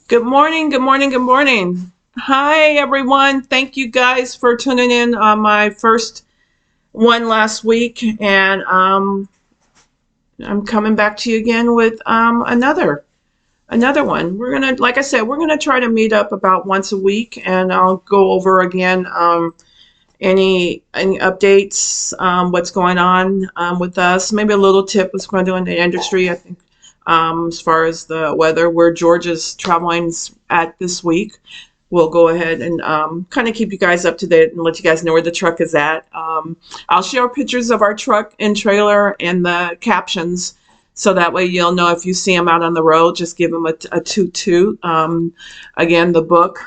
Good morning, good morning, good morning. Hi, everyone. Thank you guys for tuning in on my first one last week. And I'm coming back to you again with another one. We're going to, like I said, we're going to try to meet up about once a week, and I'll go over again any updates, what's going on with us, maybe a little tip what's going on in the industry. I think as far as the weather, where Georgia's traveling at this week, we'll go ahead and kind of keep you guys up to date and let you guys know where the truck is at. I'll share pictures of our truck and trailer and the captions, so that way you'll know if you see them out on the road, just give them a toot toot. Again, the book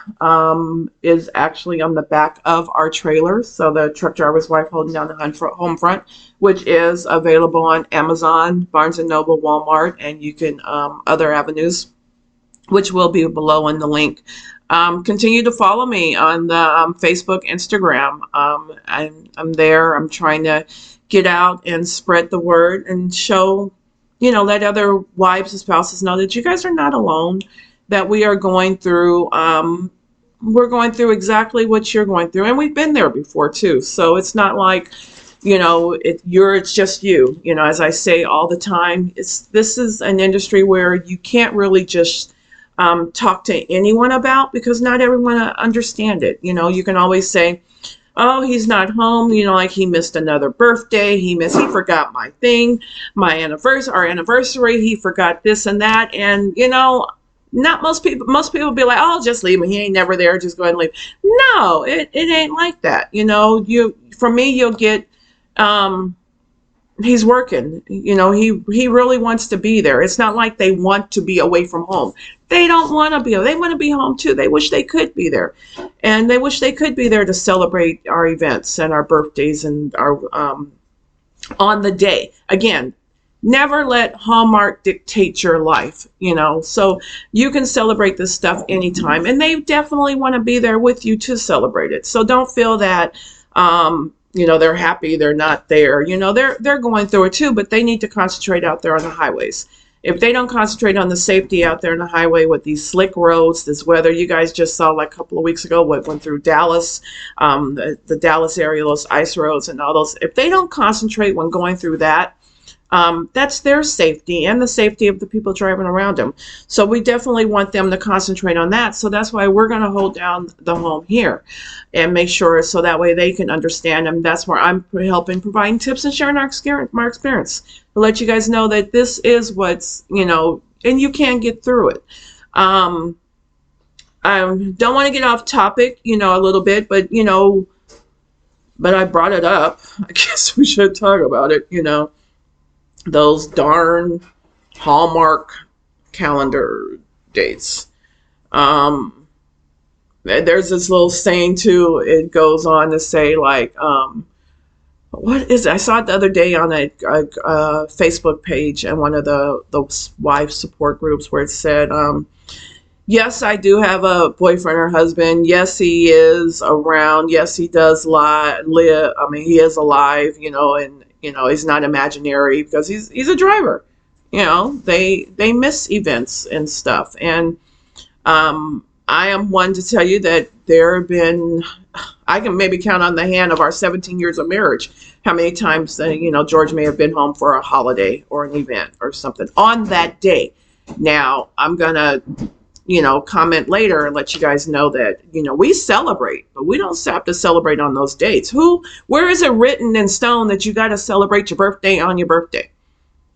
is actually on the back of our trailer. So the truck driver's wife holding down the home front, which is available on Amazon, Barnes and Noble, Walmart, and you can other avenues, which will be below in the link. Continue to follow me on the Facebook, Instagram. I'm there. I'm trying to get out and spread the word and show, let other wives and spouses know that you guys are not alone, that we are going through, we're going through exactly what you're going through. And we've been there before too. So it's not like, it's just you, as I say all the time, this is an industry where you can't really just talk to anyone about, because not everyone understand it. You can always say, oh, he's not home, like he missed another birthday, he forgot my thing, our anniversary, he forgot this and that. And not most people be like, oh, just leave him, he ain't never there, just go ahead and leave. No, it ain't like that. For me, you'll get he's working, he really wants to be there. It's not like they want to be away from home. They don't want to be, they want to be home too. They wish they could be there, and they wish they could be there to celebrate our events and our birthdays and our on the day. Again, never let Hallmark dictate your life, so you can celebrate this stuff anytime, and they definitely want to be there with you to celebrate it. So don't feel that they're happy they're not there. They're going through it too, but they need to concentrate out there on the highways. If they don't concentrate on the safety out there on the highway with these slick roads, this weather, you guys just saw like a couple of weeks ago what went through Dallas, the Dallas area, those ice roads and all those. If they don't concentrate when going through that, that's their safety and the safety of the people driving around them. So we definitely want them to concentrate on that. So that's why we're going to hold down the home here and make sure, so that way they can understand. And that's where I'm helping, providing tips and sharing my experience to let you guys know that this is what's, and you can get through it. I don't want to get off topic, a little bit, but I brought it up. I guess we should talk about it, those darn Hallmark calendar dates. There's this little saying too. It goes on to say like, what is it? I saw it the other day on a Facebook page and one of the wife support groups, where it said, yes, I do have a boyfriend or husband. Yes, he is around. Yes, he does live. I mean, he is alive, and he's not imaginary, because he's a driver. They miss events and stuff. And I am one to tell you that there have been, I can maybe count on the hand of our 17 years of marriage how many times George may have been home for a holiday or an event or something on that day. Now I'm gonna comment later and let you guys know that, we celebrate, but we don't have to celebrate on those dates. Where is it written in stone that you got to celebrate your birthday on your birthday?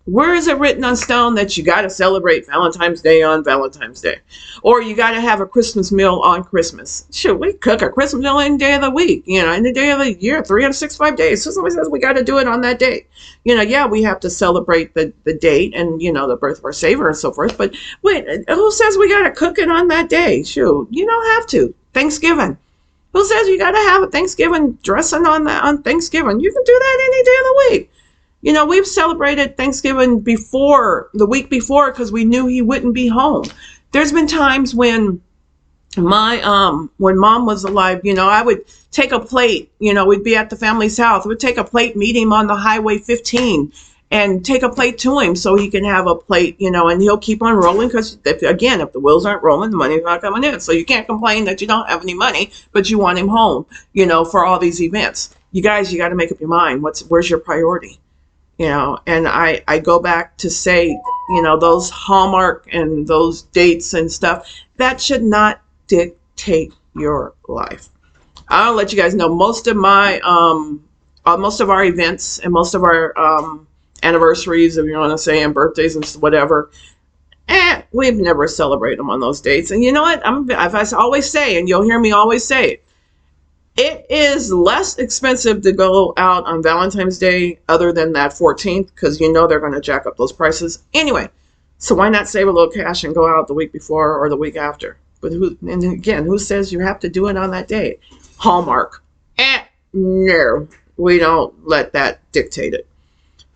Where is it written on stone that you got to celebrate Valentine's Day on Valentine's Day? Or you got to have a Christmas meal on Christmas? Shoot, we cook a Christmas meal any day of the week, any day of the year, 365 days. So somebody says we got to do it on that day. Yeah, we have to celebrate the date and, the birth of our Savior and so forth. But wait, who says we got to cook it on that day? Shoot, you don't have to. Thanksgiving. Who says you got to have a Thanksgiving dressing on Thanksgiving? You can do that any day of the week. We've celebrated Thanksgiving the week before, because we knew he wouldn't be home. There's been times when when mom was alive, I would take a plate, we'd be at the family's house. I would take a plate, meet him on the Highway 15, and take a plate to him so he can have a plate, and he'll keep on rolling because, again, if the wheels aren't rolling, the money's not coming in. So you can't complain that you don't have any money, but you want him home, for all these events. You guys, you got to make up your mind. Where's your priority? And I go back to say, those Hallmark and those dates and stuff, that should not dictate your life. I'll let you guys know most of our events and most of our anniversaries, if you want to say, and birthdays and whatever, we've never celebrated them on those dates. And you know what? I always say, and you'll hear me always say it is less expensive to go out on Valentine's Day other than that 14th, because they're going to jack up those prices anyway. So why not save a little cash and go out the week before or the week after? But who says you have to do it on that day? Hallmark. No, we don't let that dictate it.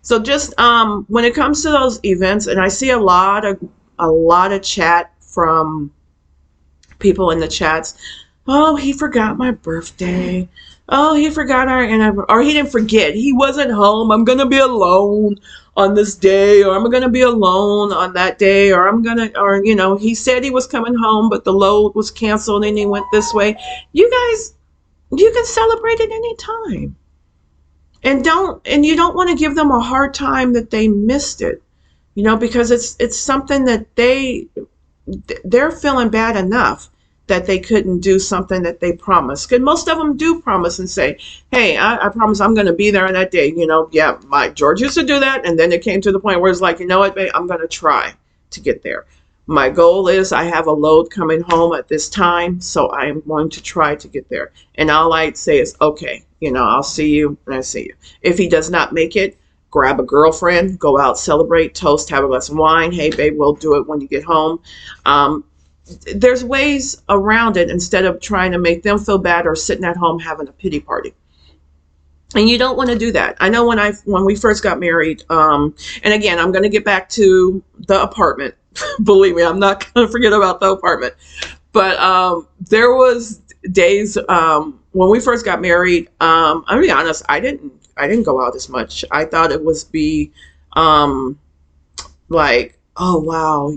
So just when it comes to those events, and I see a lot of chat from people in the chats. Oh, he forgot my birthday. Oh, he forgot our anniversary. Or he didn't forget. He wasn't home. I'm going to be alone on this day. Or I'm going to be alone on that day. Or he said he was coming home, but the load was canceled and he went this way. You guys, you can celebrate at any time. And you don't want to give them a hard time that they missed it. Because it's something that they're feeling bad enough that they couldn't do something that they promised. Because most of them do promise and say, hey, I promise I'm going to be there on that day. My George used to do that. And then it came to the point where it's like, you know what, babe, I'm going to try to get there. My goal is I have a load coming home at this time, so I'm going to try to get there. And all I'd say is, okay, I'll see you when I see you. If he does not make it, grab a girlfriend, go out, celebrate, toast, have a glass of wine. Hey, babe, we'll do it when you get home. There's ways around it instead of trying to make them feel bad or sitting at home having a pity party. And you don't want to do that. I know when we first got married, and again, I'm going to get back to the apartment. Believe me, I'm not going to forget about the apartment. But there was days when we first got married. I'll be honest, I didn't go out as much. I thought it was like, oh wow,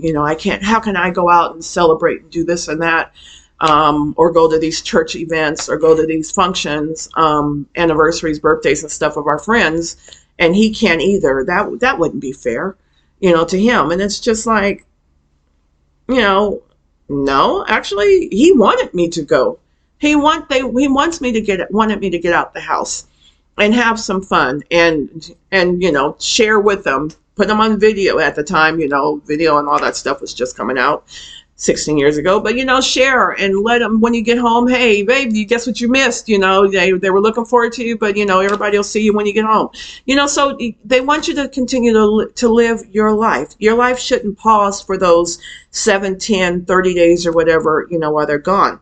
how can I go out and celebrate and do this and that, or go to these church events or go to these functions, anniversaries, birthdays and stuff of our friends, and he can't either. That wouldn't be fair, to him. And it's just like, no, actually he wanted me to go. He wanted me to get out the house and have some fun and share with them. Put them on video at the time, video and all that stuff was just coming out 16 years ago. But, share and let them, when you get home, hey, babe, you guess what you missed? They were looking forward to you, but, everybody will see you when you get home. So they want you to continue to live your life. Your life shouldn't pause for those 7, 10, 30 days or whatever, while they're gone.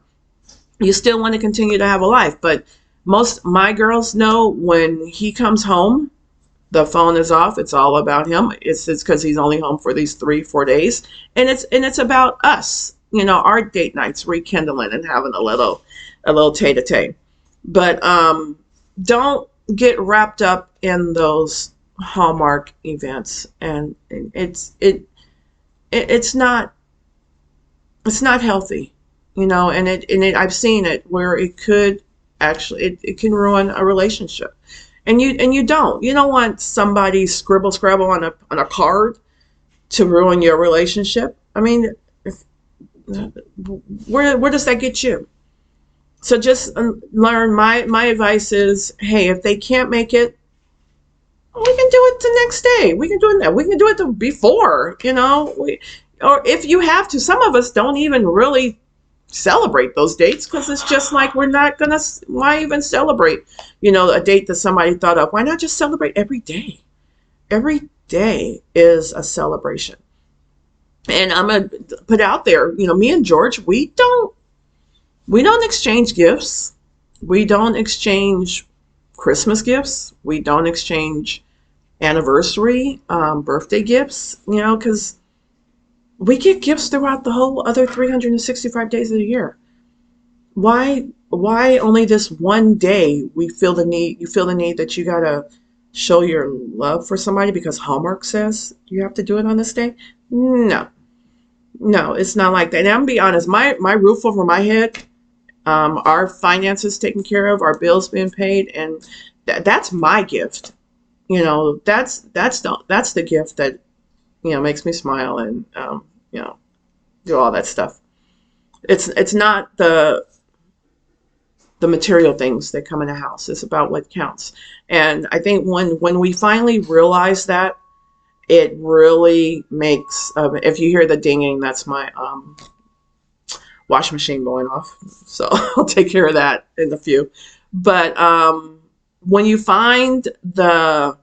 You still want to continue to have a life. But my girls know when he comes home, the phone is off. It's all about him. It's because he's only home for these 3-4 days, and it's about us. Our date nights, rekindling and having a little tete-a-tete. But don't get wrapped up in those Hallmark events, and it's not healthy, and I've seen it where it could actually it can ruin a relationship. And you don't want somebody scribble on a card to ruin your relationship. I mean, where does that get you? So just learn. My advice is, hey, if they can't make it, we can do it the next day. We can do it. We can do it before. Or if you have to. Some of us don't even really celebrate those dates because it's just like why even celebrate a date that somebody thought of? Why not just celebrate every day? Every day is a celebration. And I'm gonna put out there, me and George, we don't exchange gifts. We don't exchange Christmas gifts. We don't exchange anniversary, birthday gifts, because we get gifts throughout the whole other 365 days of the year. Why only this one day you feel the need that you gotta show your love for somebody because Hallmark says you have to do it on this day. No, no, it's not like that. And I'm gonna be honest, my roof over my head, our finances taken care of, our bills being paid, and that's my gift. That's the gift that makes me smile and you know do all that stuff. It's not the material things that come in a house. It's about what counts. And I think when we finally realize that, it really makes. If you hear the dinging, that's my wash machine going off. So I'll take care of that in a few. But when you find the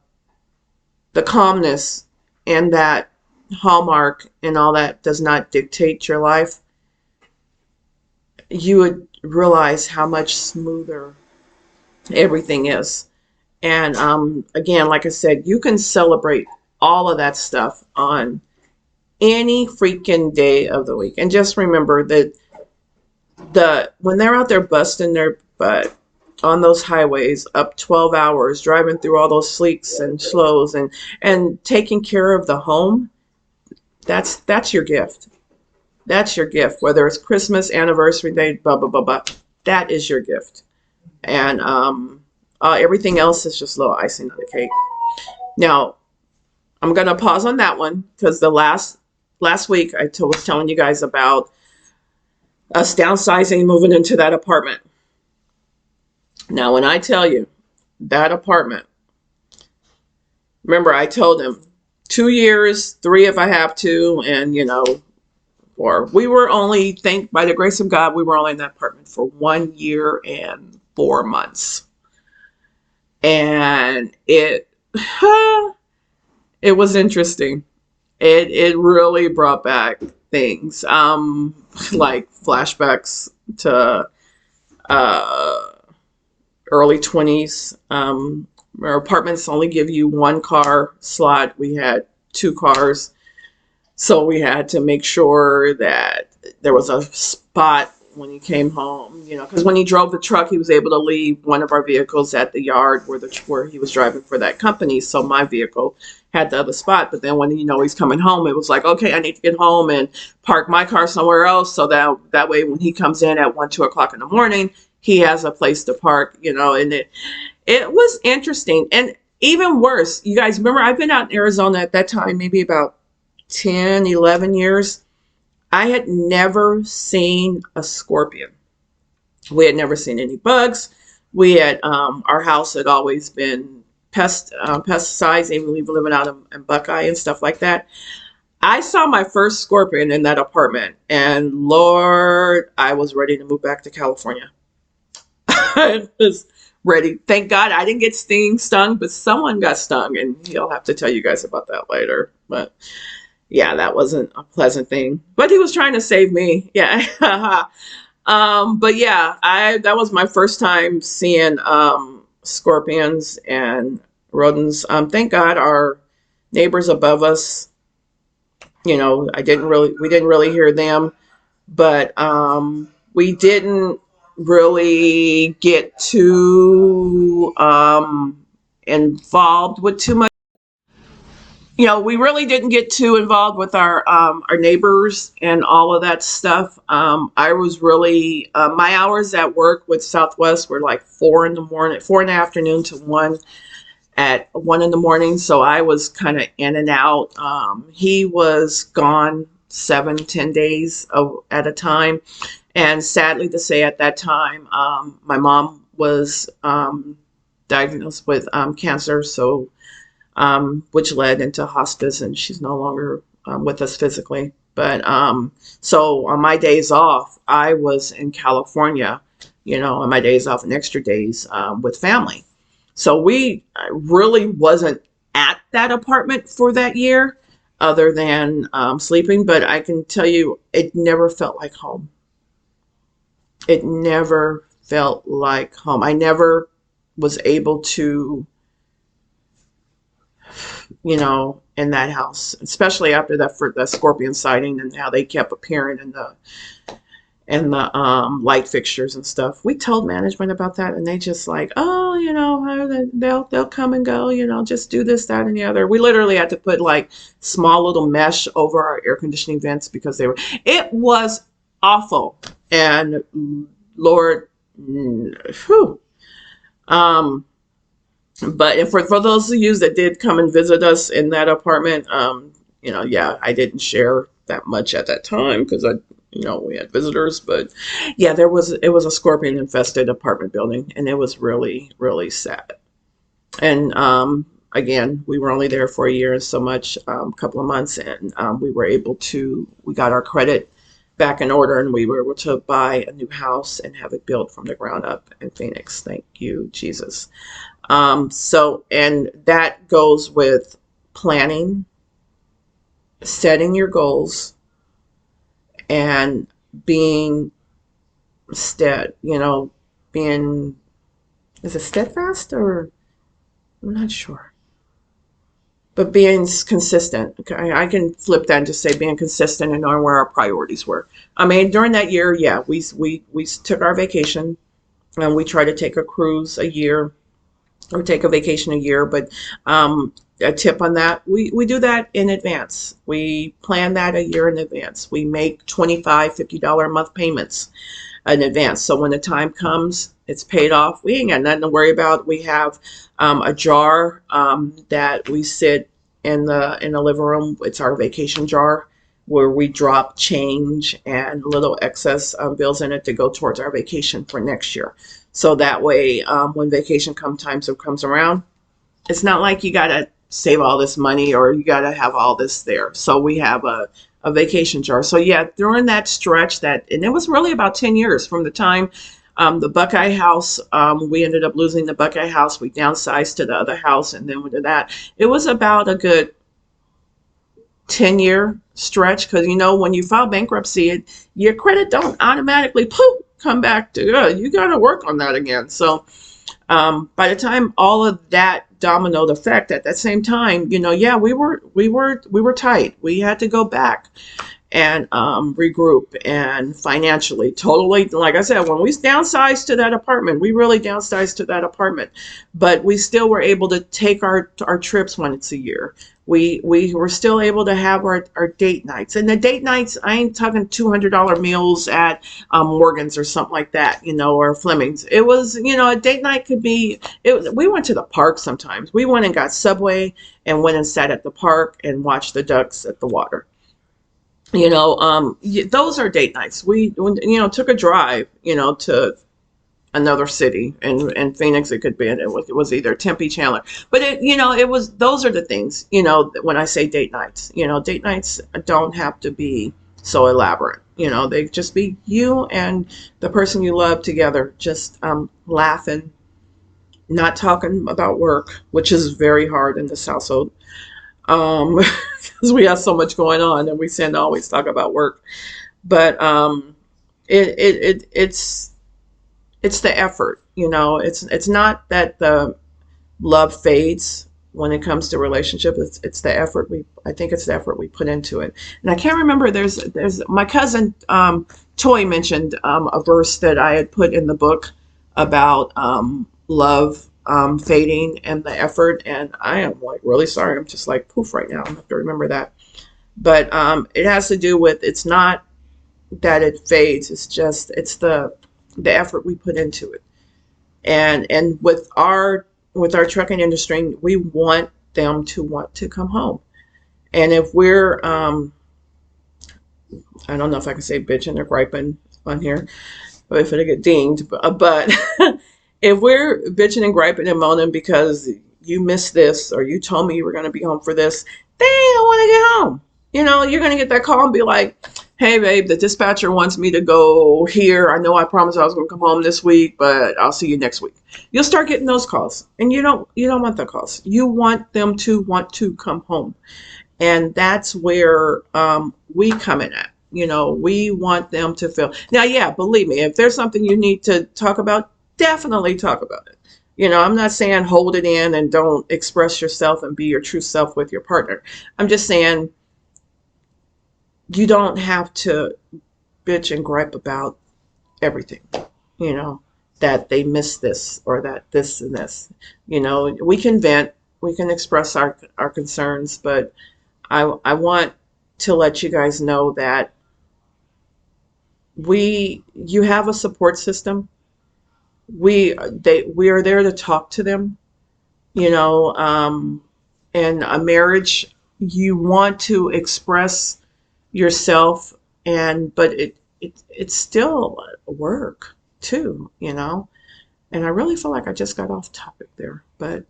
calmness and that Hallmark and all that does not dictate your life, you would realize how much smoother everything is. And again, like I said, you can celebrate all of that stuff on any freaking day of the week. And just remember that when they're out there busting their butt on those highways up 12 hours, driving through all those sleeks and slows and taking care of the home, that's your gift. That's your gift. Whether it's Christmas, anniversary day, blah blah blah blah, that is your gift. And everything else is just a little icing on the cake. Now, I'm gonna pause on that one because the last week was telling you guys about us downsizing, moving into that apartment. Now, when I tell you that apartment, remember I told him 2 years, 3 if I have to, and or we were only, thank by the grace of God, we were only in that apartment for 1 year and 4 months. And it it was interesting. It really brought back things, like flashbacks to early 20s. Our apartments only give you 1 car slot. We had 2 cars. So we had to make sure that there was a spot when he came home, because when he drove the truck, he was able to leave one of our vehicles at the yard where he was driving for that company. So my vehicle had the other spot. But then when he's coming home, it was like, okay, I need to get home and park my car somewhere else, so that way when he comes in at 1, 2 o'clock in the morning, he has a place to park. And it was interesting. And even worse, you guys remember, I've been out in Arizona at that time, maybe about 10, 11 years. I had never seen a scorpion. We had never seen any bugs. We had, our house had always been pesticides, even we were living out in Buckeye and stuff like that. I saw my first scorpion in that apartment, and Lord, I was ready to move back to California. I was ready. Thank God I didn't get stung, but someone got stung, and he'll have to tell you guys about that later. But yeah, that wasn't a pleasant thing. But he was trying to save me. Yeah. But yeah, that was my first time seeing scorpions and rodents. Thank God our neighbors above us, we didn't really hear them, but we didn't really get too involved with too much. We really didn't get too involved with our neighbors and all of that stuff. I was really my hours at work with Southwest were like 4 in the morning, 4 in the afternoon to 1 at 1 in the morning. So I was kind of in and out. He was gone 7, 10 days at a time, and sadly to say, at that time, my mom was diagnosed with cancer. So. Which led into hospice, and she's no longer with us physically. But so on my days off, I was in California, on my days off and extra days with family. So I really wasn't at that apartment for that year, other than sleeping. But I can tell you, it never felt like home. It never felt like home. I never was able to, in that house, especially after that scorpion sighting and how they kept appearing and the light fixtures and stuff. We told management about that, and they just like, oh, they'll come and go, just do this, that, and the other. We literally had to put like small little mesh over our air conditioning vents because it was awful. And Lord, whew. But for those of you that did come and visit us in that apartment, yeah, I didn't share that much at that time because we had visitors, but yeah, it was a scorpion infested apartment building, and it was really, really sad. And again, we were only there for a year and so much, couple of months, and we got our credit back in order, and we were able to buy a new house and have it built from the ground up in Phoenix. Thank you, Jesus. And that goes with planning, setting your goals, and being being, is it steadfast, or I'm not sure, but being consistent. Okay, I can flip that and just say being consistent and knowing where our priorities were. I mean, during that year, yeah, we took our vacation, and we tried to take a cruise a year or take a vacation a year. But a tip on that, we do that in advance. We plan that a year in advance. We make $25, $50 a month payments in advance. So when the time comes, it's paid off. We ain't got nothing to worry about. We have a jar that we sit in the living room. It's our vacation jar where we drop change and little excess bills in it to go towards our vacation for next year. So that way, when vacation comes around, it's not like you got to save all this money or you got to have all this there. So we have a vacation jar. So yeah, during that stretch and it was really about 10 years from the time the Buckeye house, we ended up losing the Buckeye house. We downsized to the other house, and then we did that. It was about a good 10-year stretch, because when you file bankruptcy, your credit don't automatically come back to good. You got to work on that again. So by the time all of that dominoed effect at that same time, yeah, we were tight. We had to go back and regroup, and financially, totally, like I said, when we downsized to that apartment, we really downsized to that apartment, but we still were able to take our trips once a year. We were still able to have our date nights, and the date nights, I ain't talking $200 meals at Morgan's or something like that, or Fleming's. It was, a date night could be, we went to the park sometimes. We went and got Subway and went and sat at the park and watched the ducks at the water. Those are date nights. We, took a drive, to another city, and in Phoenix it could be, it was either Tempe, Chandler, but those are the things, when I say date nights, date nights don't have to be so elaborate. They just be you and the person you love together, just laughing, not talking about work, which is very hard in this household. Because we have so much going on, and we tend to always talk about work. But it's the effort. It's not that the love fades when it comes to relationship. It's the effort I think it's the effort we put into it. And I can't remember. There's my cousin Toy mentioned a verse that I had put in the book about love fading and the effort, and I am like really sorry. I'm just like poof right now. I have to remember that. But it has to do with, it's not that it fades. It's the effort we put into it. And with our trucking industry, we want them to want to come home. And if we're I don't know if I can say bitching or griping on here, or if it'll get dinged, but if we're bitching and griping and moaning because you missed this, or you told me you were going to be home for this, they don't want to get home. You're going to get that call and be like, hey, babe, the dispatcher wants me to go here. I know I promised I was going to come home this week, but I'll see you next week. You'll start getting those calls, and you don't want the calls. You want them to want to come home. And that's where we come in at. We want them to feel. Now, yeah, believe me, if there's something you need to talk about, definitely talk about it. I'm not saying hold it in and don't express yourself and be your true self with your partner. I'm just saying you don't have to bitch and gripe about everything, you know, that they miss this or that this and this. You know, we can vent, we can express our concerns, but I want to let you guys know that you have a support system. We are there to talk to them, you know, in a marriage, you want to express yourself, and but it's still work too, you know. And I really feel like I just got off topic there, but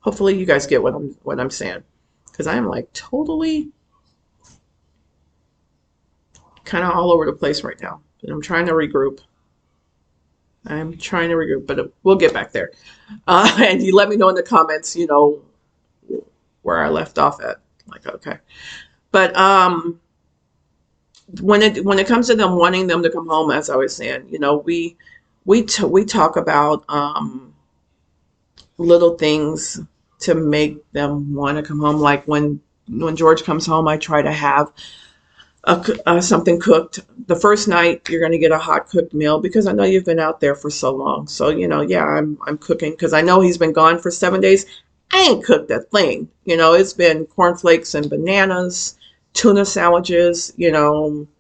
hopefully you guys get what I'm saying, because I am like totally kind of all over the place right now. But I'm trying to regroup. But we'll get back there. And you let me know in the comments, you know, where I left off at. Like, okay. But when it comes to them wanting them to come home, as I was saying, you know, we talk about little things to make them want to come home. Like when George comes home, I try to have something cooked. The first night you're going to get a hot cooked meal because I know you've been out there for so long. So, you know, yeah, I'm cooking because I know he's been gone for 7 days. I ain't cooked a thing. You know, it's been cornflakes and bananas, tuna sandwiches, yogurt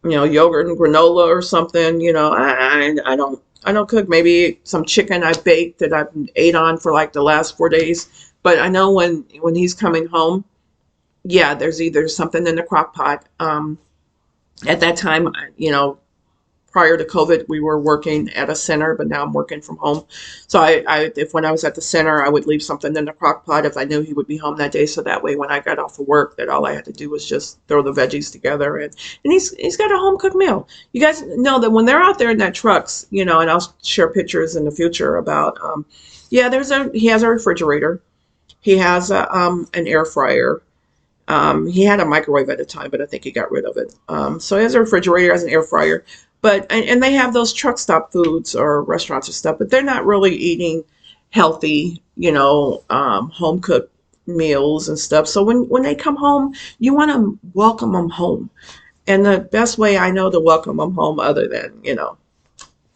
and granola or something. You know, I don't cook. Maybe some chicken I baked that I've ate on for like the last 4 days. But I know when he's coming home, yeah, there's either something in the crock pot. At that time, prior to COVID, we were working at a center, but now I'm working from home. So if when I was at the center, I would leave something in the crock pot if I knew he would be home that day. So that way, when I got off of work, that all I had to do was just throw the veggies together, and he's got a home cooked meal. You guys know that when they're out there in that trucks, and I'll share pictures in the future about, yeah, he has a refrigerator, he has an air fryer. He had a microwave at the time, but I think he got rid of it. So he has a refrigerator, has an air fryer, and they have those truck stop foods or restaurants or stuff, but they're not really eating healthy, home cooked meals and stuff. So when they come home, you want to welcome them home. And the best way I know to welcome them home, other than,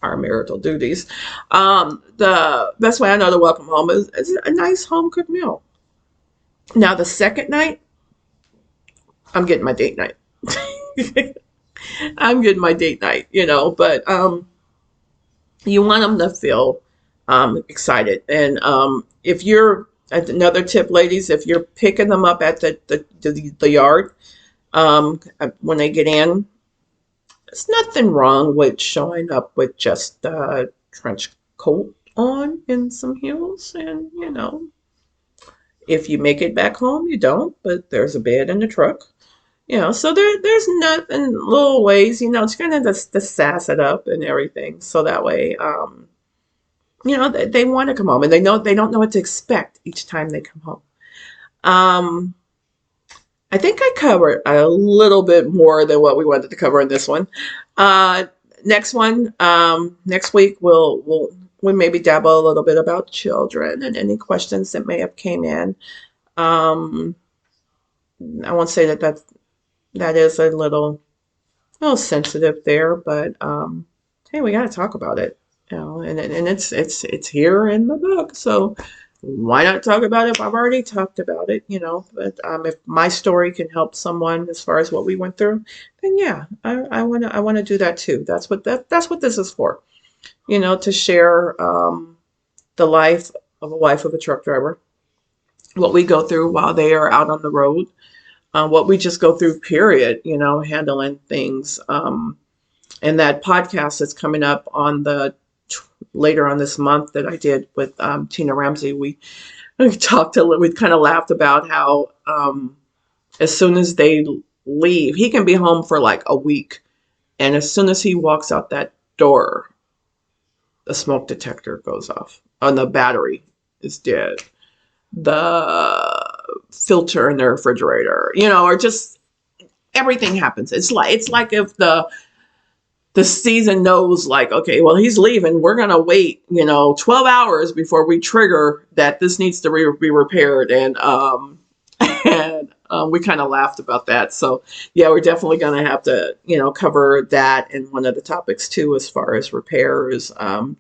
our marital duties, the best way I know to welcome home is a nice home cooked meal. Now, the second night, I'm getting my date night. I'm getting my date night, but you want them to feel excited. And if you're, another tip, ladies, if you're picking them up at the yard when they get in, there's nothing wrong with showing up with just a trench coat on and some heels. And, if you make it back home, you don't, but there's a bed in the truck. So there's nothing, little ways, it's kind of to sass it up and everything. So that way, they want to come home, and they don't know what to expect each time they come home. I think I covered a little bit more than what we wanted to cover in this one. Next week we'll maybe dabble a little bit about children and any questions that may have came in. I won't say that is a little sensitive there, but hey, we got to talk about it, and it's here in the book, so why not talk about it if I've already talked about it, but if my story can help someone as far as what we went through, then yeah, I want to do that too. That's what this is for, to share the life of a wife of a truck driver, what we go through while they are out on the road. What we just go through, period, handling things. And that podcast that's coming up on later on this month that I did with Tina Ramsey, we kind of laughed about how as soon as they leave, he can be home for like a week. And as soon as he walks out that door, the smoke detector goes off and the battery is dead. The filter in the refrigerator, or just everything happens. It's like if the season knows, like, okay, well, he's leaving, we're gonna wait 12 hours before we trigger that this needs to be repaired. And and We kind of laughed about that. So yeah, we're definitely going to have to, cover that in one of the topics too, as far as repairs,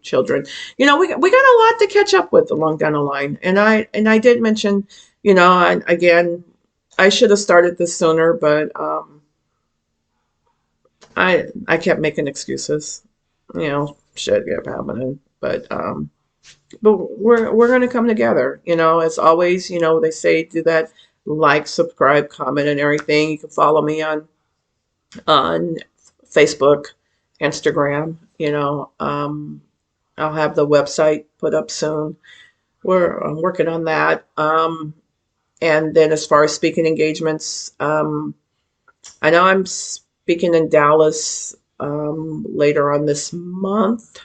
children. We got a lot to catch up with along down the line. And I did mention, again, I should have started this sooner, but I kept making excuses. Shit kept happening, but we're going to come together. As always. They say do that, like, subscribe, comment, and everything. You can follow me on Facebook, Instagram. I'll have the website put up soon. I'm working on that. And then as far as speaking engagements, I know I'm speaking in Dallas later on this month,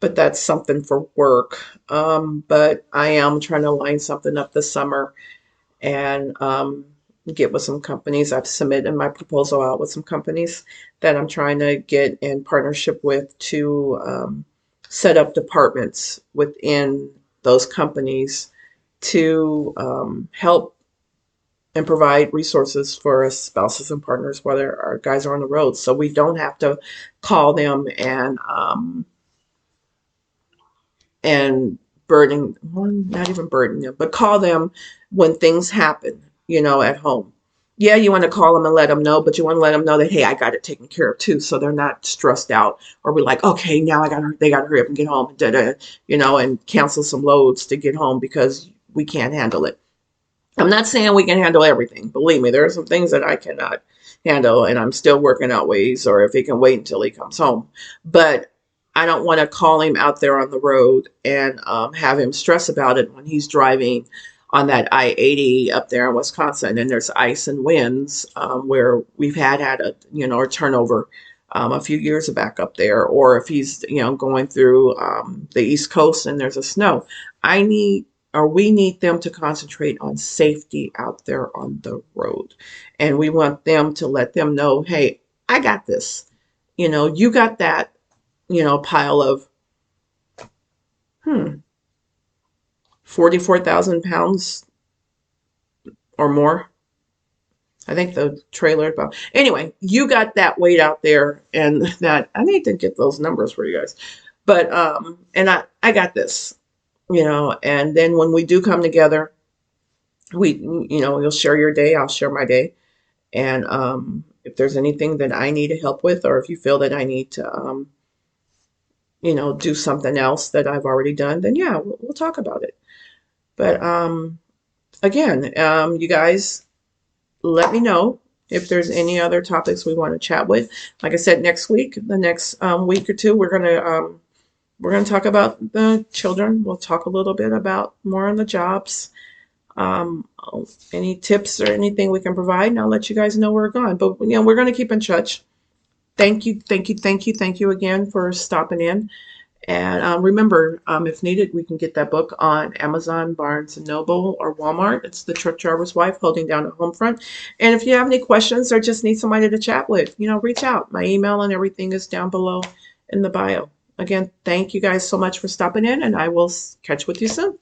but that's something for work. But I am trying to line something up this summer and get with some companies. I've submitted my proposal out with some companies that I'm trying to get in partnership with to set up departments within those companies to help and provide resources for us spouses and partners while our guys are on the road, so we don't have to call them and burden, well, not even burden them, but call them when things happen, at home. Yeah, you want to call them and let them know, but you want to let them know that, hey, I got it taken care of too, so they're not stressed out or be like, okay, now they got to hurry up and get home, and cancel some loads to get home because we can't handle it. I'm not saying we can handle everything. Believe me, there are some things that I cannot handle, and I'm still working out ways, or if he can wait until he comes home. But I don't want to call him out there on the road and have him stress about it when he's driving on that I-80 up there in Wisconsin, and there's ice and winds where we've had a turnover a few years back up there, or if he's going through the East Coast and there's a snow. We need them to concentrate on safety out there on the road. And we want them to let them know, hey, I got this. You got that, pile of 44,000 pounds or more. I think the trailer about. Anyway, you got that weight out there, and that I need to get those numbers for you guys. But and I got this, and then when we do come together, you'll share your day, I'll share my day. And if there's anything that I need help with, or if you feel that I need to, do something else that I've already done, then yeah, we'll talk about it. But again, you guys, let me know if there's any other topics we want to chat with. Like I said, the next week or two, we're gonna talk about the children. We'll talk a little bit about more on the jobs. Um, any tips or anything we can provide, and I'll let you guys know we're gone. But we're going to keep in touch. Thank you, thank you, thank you, thank you again for stopping in. And remember, if needed, we can get that book on Amazon, Barnes and Noble, or Walmart. It's The Truck Driver's Wife Holding Down a Home Front. And if you have any questions or just need somebody to chat with, reach out. My email and everything is down below in the bio. Again, thank you guys so much for stopping in, and I will catch with you soon.